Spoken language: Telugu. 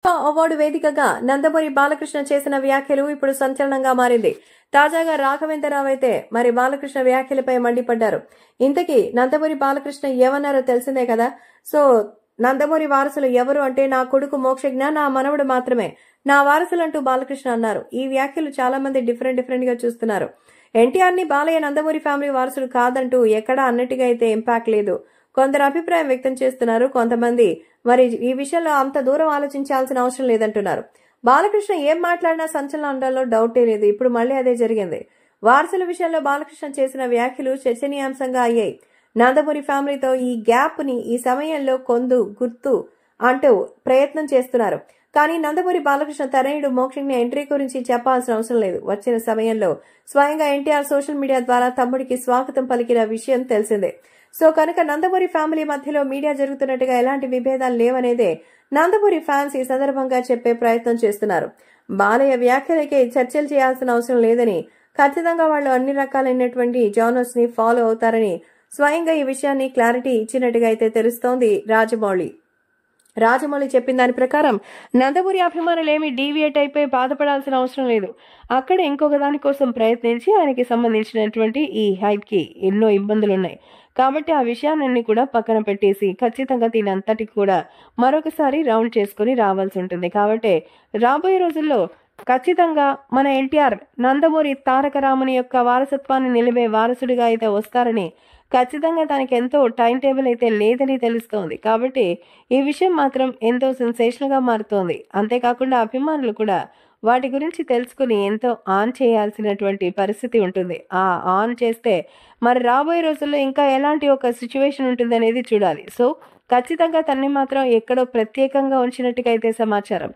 అవార్డు వేదికగా నందమూరి బాలకృష్ణ చేసిన వ్యాఖ్యలు ఇప్పుడు సంచలనంగా మారింది. తాజాగా రాఘవేంద్రరావు అయితే మరి బాలకృష్ణ వ్యాఖ్యలపై మండిపడ్డారు. ఇంతకీ నందమూరి బాలకృష్ణ ఏమన్నారో తెలిసిందే కదా. సో నందమూరి వారసులు ఎవరు అంటే నా కొడుకు మోక్షజ్ఞ, నా మనవడు మాత్రమే నా వారసులంటూ బాలకృష్ణ అన్నారు. ఈ వ్యాఖ్యలు చాలా మంది డిఫరెంట్ గా చూస్తున్నారు. ఎన్టీఆర్ ని బాలయ్య నందమూరి ఫ్యామిలీ వారసులు కాదంటూ ఎక్కడా అన్నట్టుగా అయితే ఇంపాక్ట్ లేదు. కొందరు అభిప్రాయం వ్యక్తం చేస్తున్నారు. కొంతమంది మరి ఈ విషయంలో అంత దూరం ఆలోచించాల్సిన అవసరం లేదంటున్నారు. బాలకృష్ణ ఏం మాట్లాడినా సంచలనం అనడంలో డౌటే లేదు. ఇప్పుడు మళ్లీ అదే జరిగింది. వారసుల విషయంలో బాలకృష్ణ చేసిన వ్యాఖ్యలు చర్చనీయాంశంగా అయ్యాయి. నందమూరి ఫ్యామిలీతో ఈ గ్యాప్ ని ఈ సమయంలో గుర్తు అంటూ ప్రయత్నం చేస్తున్నారు. కానీ నందమూరి బాలకృష్ణ తనయుడు మోక్షజ్ఞ ఎంట్రీ గురించి చెప్పాల్సిన అవసరం లేదు. వచ్చిన సమయంలో స్వయంగా ఎన్టీఆర్ సోషల్ మీడియా ద్వారా తమ్ముడికి స్వాగతం పలికిన విషయం తెలిసిందే. సో కనుక నందమూరి ఫ్యామిలీ మధ్యలో మీడియా జరుగుతున్నట్టుగా ఎలాంటి విభేదాలు లేవనేదే నందమూరి ఫ్యాన్స్ ఈ సందర్భంగా చెప్పే ప్రయత్నం చేస్తున్నారు. బాలయ్య వ్యాఖ్యలకే చర్చలు చేయాల్సిన అవసరం లేదని, ఖచ్చితంగా వాళ్ళు అన్ని రకాలైనటువంటి జానర్స్ ని ఫాలో అవుతారని స్వయంగా ఈ విషయాన్ని క్లారిటీ ఇచ్చినట్టుగా అయితే తెలుస్తోంది రాజమౌళి చెప్పిన దాని ప్రకారం నందమూరి అభిమానులు ఏమి డీవియేట్ అయిపోయి బాధపడాల్సిన అవసరం లేదు. అక్కడ ఇంకొక దాని కోసం ప్రయత్నించి ఆయనకి సంబంధించినటువంటి ఈ హైప్ కి ఎన్నో ఇబ్బందులున్నాయి. కాబట్టి ఆ విషయాన్ని కూడా పక్కన పెట్టేసి ఖచ్చితంగా దీని అంతటికి కూడా మరొకసారి రౌండ్ చేసుకుని రావాల్సి ఉంటుంది. కాబట్టి రాబోయే రోజుల్లో ఖచ్చితంగా మన ఎన్టీఆర్ నందమూరి తారక రాముని యొక్క వారసత్వాన్ని నిలిపే వారసుడిగా అయితే వస్తారని, ఖచ్చితంగా తనకి ఎంతో టైం టేబుల్ అయితే లేదని తెలుస్తోంది. కాబట్టి ఈ విషయం మాత్రం ఎంతో సెన్సేషనల్ గా మారుతోంది. అంతేకాకుండా అభిమానులు కూడా వాటి గురించి తెలుసుకుని ఎంతో ఆన్ చేయాల్సినటువంటి పరిస్థితి ఉంటుంది. ఆ ఆన్ చేస్తే మరి రాబోయే రోజుల్లో ఇంకా ఎలాంటి ఒక సిచ్యువేషన్ ఉంటుంది అనేది చూడాలి. సో ఖచ్చితంగా తనని మాత్రం ఎక్కడో ప్రత్యేకంగా ఉంచినట్టుగా అయితే సమాచారం.